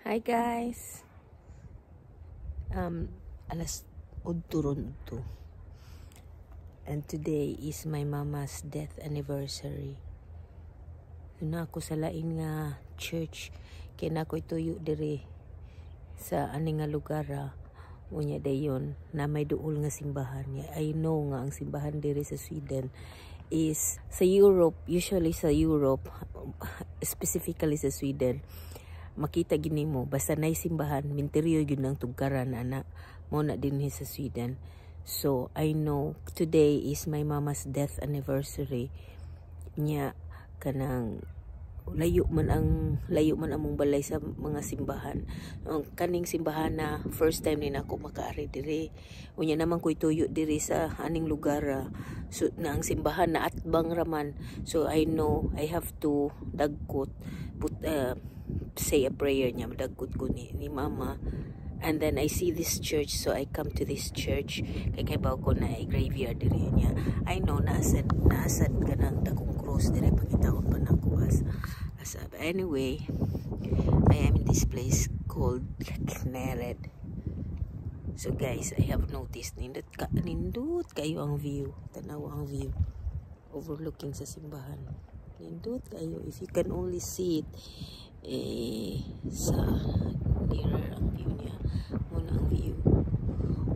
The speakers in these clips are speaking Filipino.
Hi guys. Alas 8:02. And today is my mama's death anniversary. Una ako sa lain nga church kay nako ituyo diri sa ani nga lugar unya dayon na may duol nga simbahan. I know nga ang simbahan diri sa Sweden is sa Europe, usually sa Europe, specifically sa Sweden. Makita gini mo basta nay simbahan minteriyo gyud nang tugkaran ana mo na dinhi sa Sweden. So I know today is my mama's death anniversary nya kanang layo man among balay sa mga simbahan. Ang kaning simbahan na first time ni nako makaari diri unya naman ko ituyo diri sa aning lugar so na ang simbahan na atbang raman, so I know I have to dagkot say a prayer niya madagkot ko ni mama, and then I see this church, so I come to this church kay baw ko na graveyard diri niya. I know naasad kanang dakong cross diri pagitaon pa nako as anyway, I am in this place called Knäred. So guys, I have noticed nindot kayo ang view, tanaw ang view overlooking sa simbahan. Nindot kayo if you can only see it sa nearer ang view niya. Muna ang view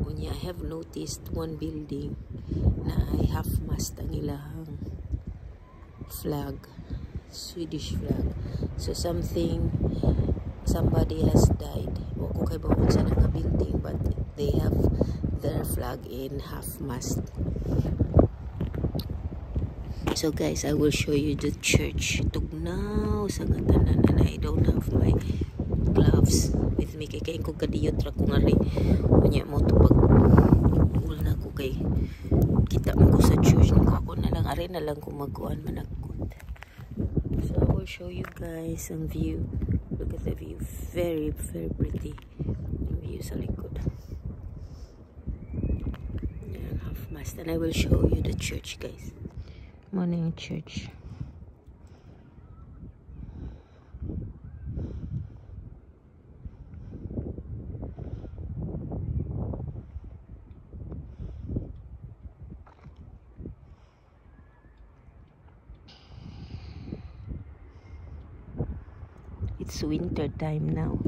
unya. I have noticed one building na ay half mast ang ilang flag, Swedish flag. So somebody has died. O ko kay bawon sa nga building, but they have their flag in half mast. So guys, I will show you the church. Tugnaw sa nga tanan, and I don't have my gloves with me kay ko kadiyot ra ko ngari unya mo to pag ul na ko kay kita man ko sa church ko ako na lang ari na lang ko magkuan managkot. So I will show you guys some view. Look at the view, very very pretty. Yung view sa likod, yan, half mast, and I will show you the church guys. Morning church. It's winter time now.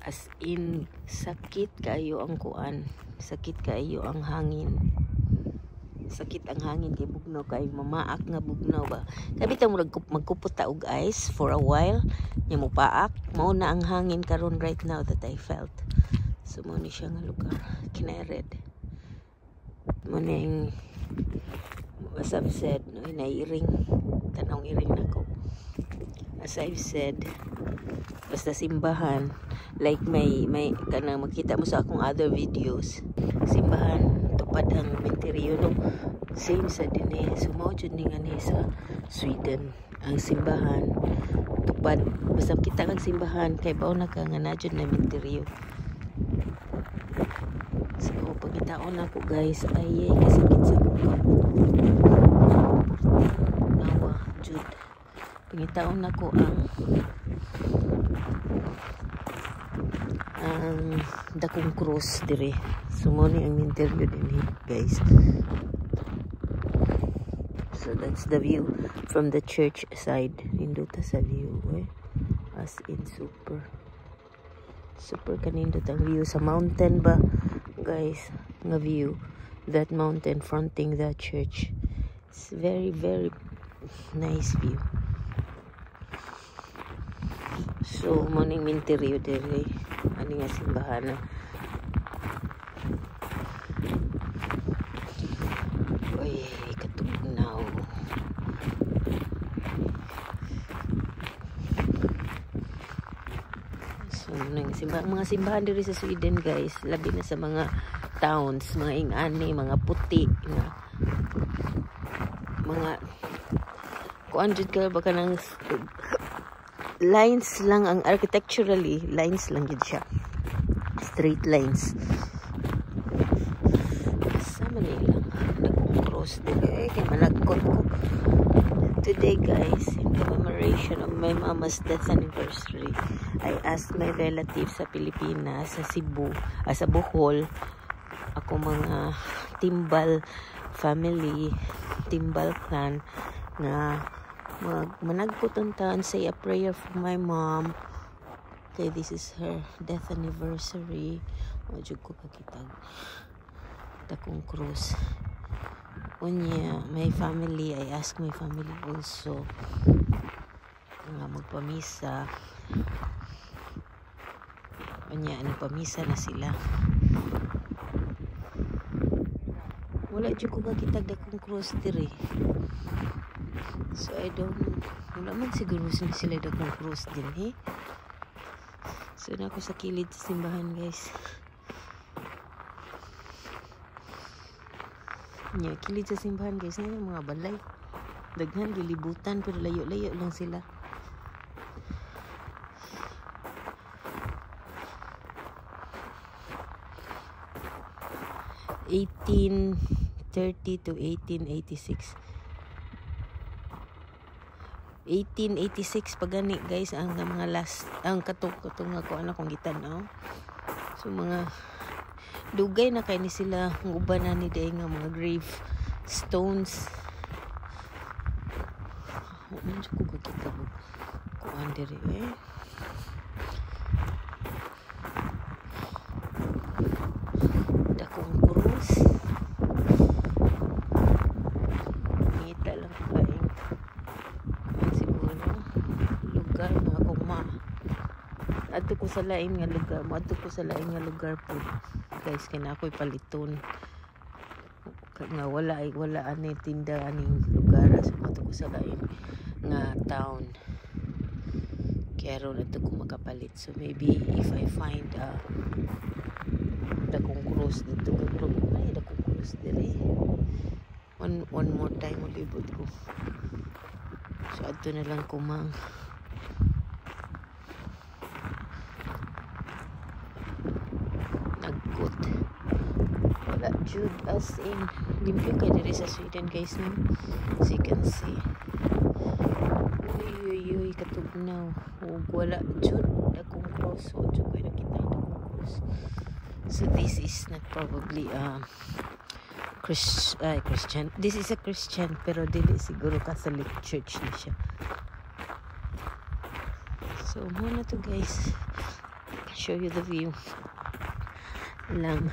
As in, sakit kayo ang kuan. Sakit kayo ang hangin. Sakit ang hangin kay bugnaw kay mamaak nga bugnaw ba. Kabita mo magkupot ta og ice for a while. Nya mo paak, mao na ang hangin karon right now that I felt. So mo ni siya nga lugar, Knäred. Mo ning as I've said, no, inairing tanong iring nako. As I've said, basta simbahan, like may kanang makita mo sa akong other videos, simbahan tupad ang menteriyo, no? Same sa dinhi. So mao jud ni ngani sa Sweden ang simbahan tupad, basta kita kag simbahan kay baw na ka nga na jud na menteriyo. So pagkitaon ako guys, ay kasakit sa buka nawa jud. Pangitaon ako ang dakong cross dire. So mo ni ang interview din guys. So that's the view from the church side. Nindota sa view as in super kanindot ang view sa mountain ba guys nga view. That mountain fronting the church. It's very very nice view. So morning interior dere ani nga simbahan. Oy katugnaw. So nang mga simbahan diri sa Sweden guys, labi na sa mga towns, mga ingani, mga puti nga mga kuan jud ka baka nang lines lang ang architecturally, lines lang gid siya, straight lines. Sama nila dakong cross dire kay malagkot ko today guys in commemoration of my mama's death anniversary. I asked my relatives sa Pilipinas, sa Cebu, sa Bohol, ako mga Timbal family, Timbal clan, na managputuntaan, say a prayer for my mom. Okay, this is her death anniversary. Wajud ko kakitag takong cross. Unya, my family, I ask my family also nga magpamisa. Unya, nagpamisa na sila. Wala dyan ko kakitag dakong cross diri. So I don't know. Wala man siguro sila dakong cross din eh. So na ako sa kilid sa simbahan, guys. Yeah, kilid sa simbahan, guys. Na yung mga balay. Daghan, gilibutan, pero layo-layo lang sila. (1830 to 1886). 1886 pagani, guys, ang mga last, ang katong ako anak kong gitanaw. So mga dugay na kay ni sila ng uban na ni day nga mga grave stones. Ano ko kakita ko kuan diri eh. Dakong krus. Ngita lang kaing siguro lugar nga akong adto ko sa lain nga lugar, adto ko sa lain nga lugar po, guys, kaya ako'y paliton nga wala ani tinda aning lugar, so adto ko sa lain nga town, kaya ron adto ko makapalit. So maybe if I find dakong cross dito, ay dakong cross diri, one more time ulibot ko. So adto na lang kumang nagkut. Wala jud, as in limpyo kay diri sa Sweden, guys, no? So you can see. Uy, katugnaw. Ug wala jud dakong cross. So jud ko nakita dakong cross. So this is not probably Christian. This is a Christian, pero dili siguro Catholic church na siya. So muna to, guys. Show you the view lang.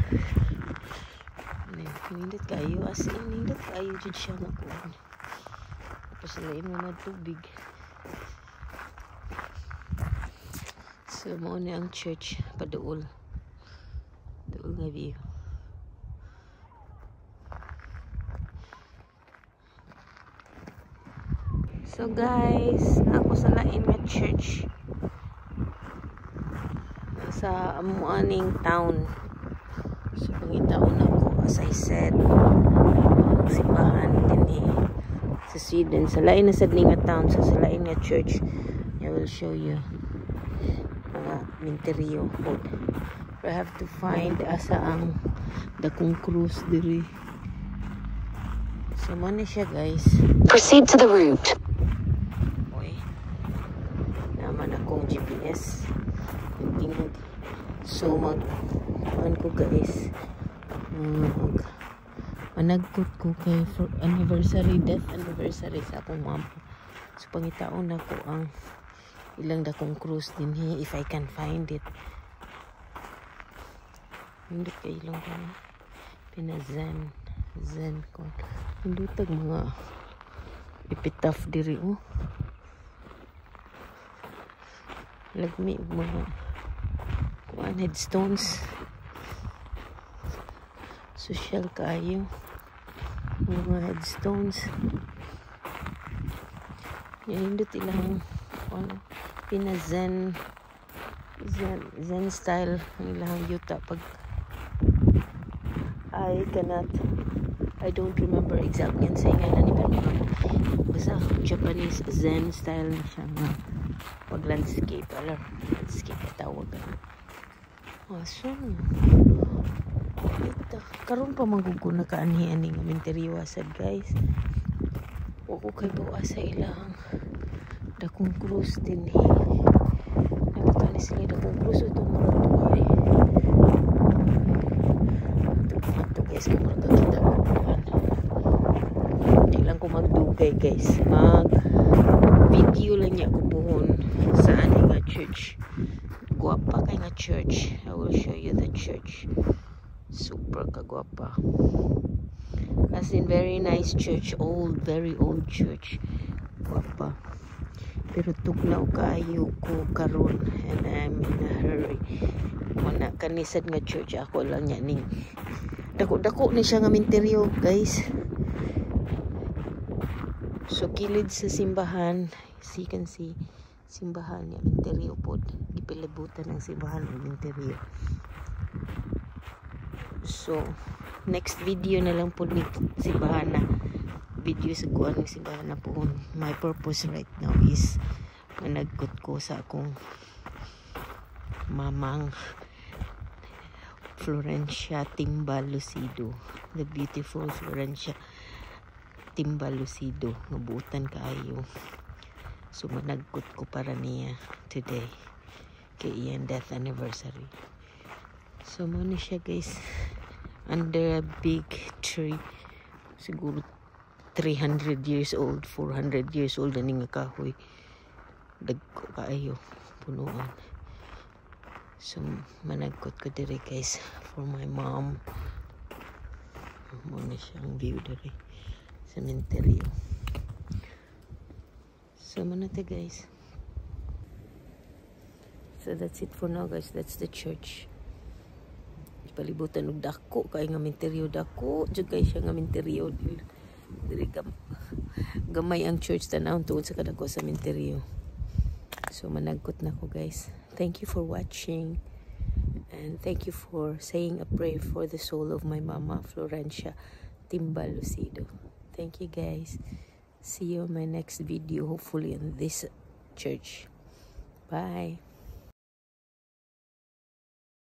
Nindot kayo, as in nindot kayo dyan siya nga kuhan. Tapos lain mo na tubig. So muna ang church paduol nga view. So guys, ako sa lain nga church sa amuaning town. So pangitaon ako, as I said, simbahan din sa Sweden, sa lain na sa nga town, sa lain nga church. I will show you mga minteryo. I have to find asa ang dakong cruise diri. So man siya, guys. Proceed to the route. Oy, naman akong GPS tingog. So ko, guys, managkot ko kay for death anniversary sa akong mom. So pangitaon ako ang ilang dakong cruise din if I can find it. Hindi kay ilang ko pinazen ko. Hindi tag mga epitaph diri, oh. Lagmi mga kuan headstones. Social kayo mga headstones. Yan hindi ilang ano, pinazen zen style ang ilang yuta pag I don't remember exactly ang saying na ni pero basta Japanese zen style na siya nga pag landscape tawag. So karon pa maguguna ka ani nga minteriwasad, guys. Ako kay buwa sa ilang dakong cruise din Honestly, nagkagruso itong mga tuhay. Ito guys, kung makakakita ko yan. Hindi lang ko magdugay guys. Mag-video lang niya ko buhon sa nga church. Guwapa kay nga church. I will show you the church. Super kagwapa. As in, very nice church. Old, very old church. Guwapa. Pero tugnaw kayo ko karon, and I'm in a hurry. Wala kanisad nga church, ako lang niya ning dako-dako ni siya nga minteryo guys. So kilid sa simbahan, as you can see, simbahan niya minteryo pod, gipilibutan ng simbahan ng minteryo. So next video na lang po ni simbahan na video sa kuan ng simbahan na po. My purpose right now is managkot ko sa akong mamang Florencia Timba Lucido, the beautiful Florencia Timba Lucido, ngabutan kaayo. So managkot ko para niya today kay iyang death anniversary. So muna siya guys, under a big tree, siguro 300 years old, 400 years old na nga kahoy. Dagko kaayo, punuan. So managkot ko diri guys for my mom. Muna siyang view diri sa cemetery. So muna ta guys. So that's it for now guys. That's the church. Palibutan og dako kay nga cemetery, dako jud kay siya nga cemetery. Diri gamay ang church tanawon tuod sa kadako sa cemetery. So managkot na ko guys. Thank you for watching, and thank you for saying a prayer for the soul of my mama Florencia Timba Lucido. Thank you guys. See you in my next video, hopefully in this church. Bye.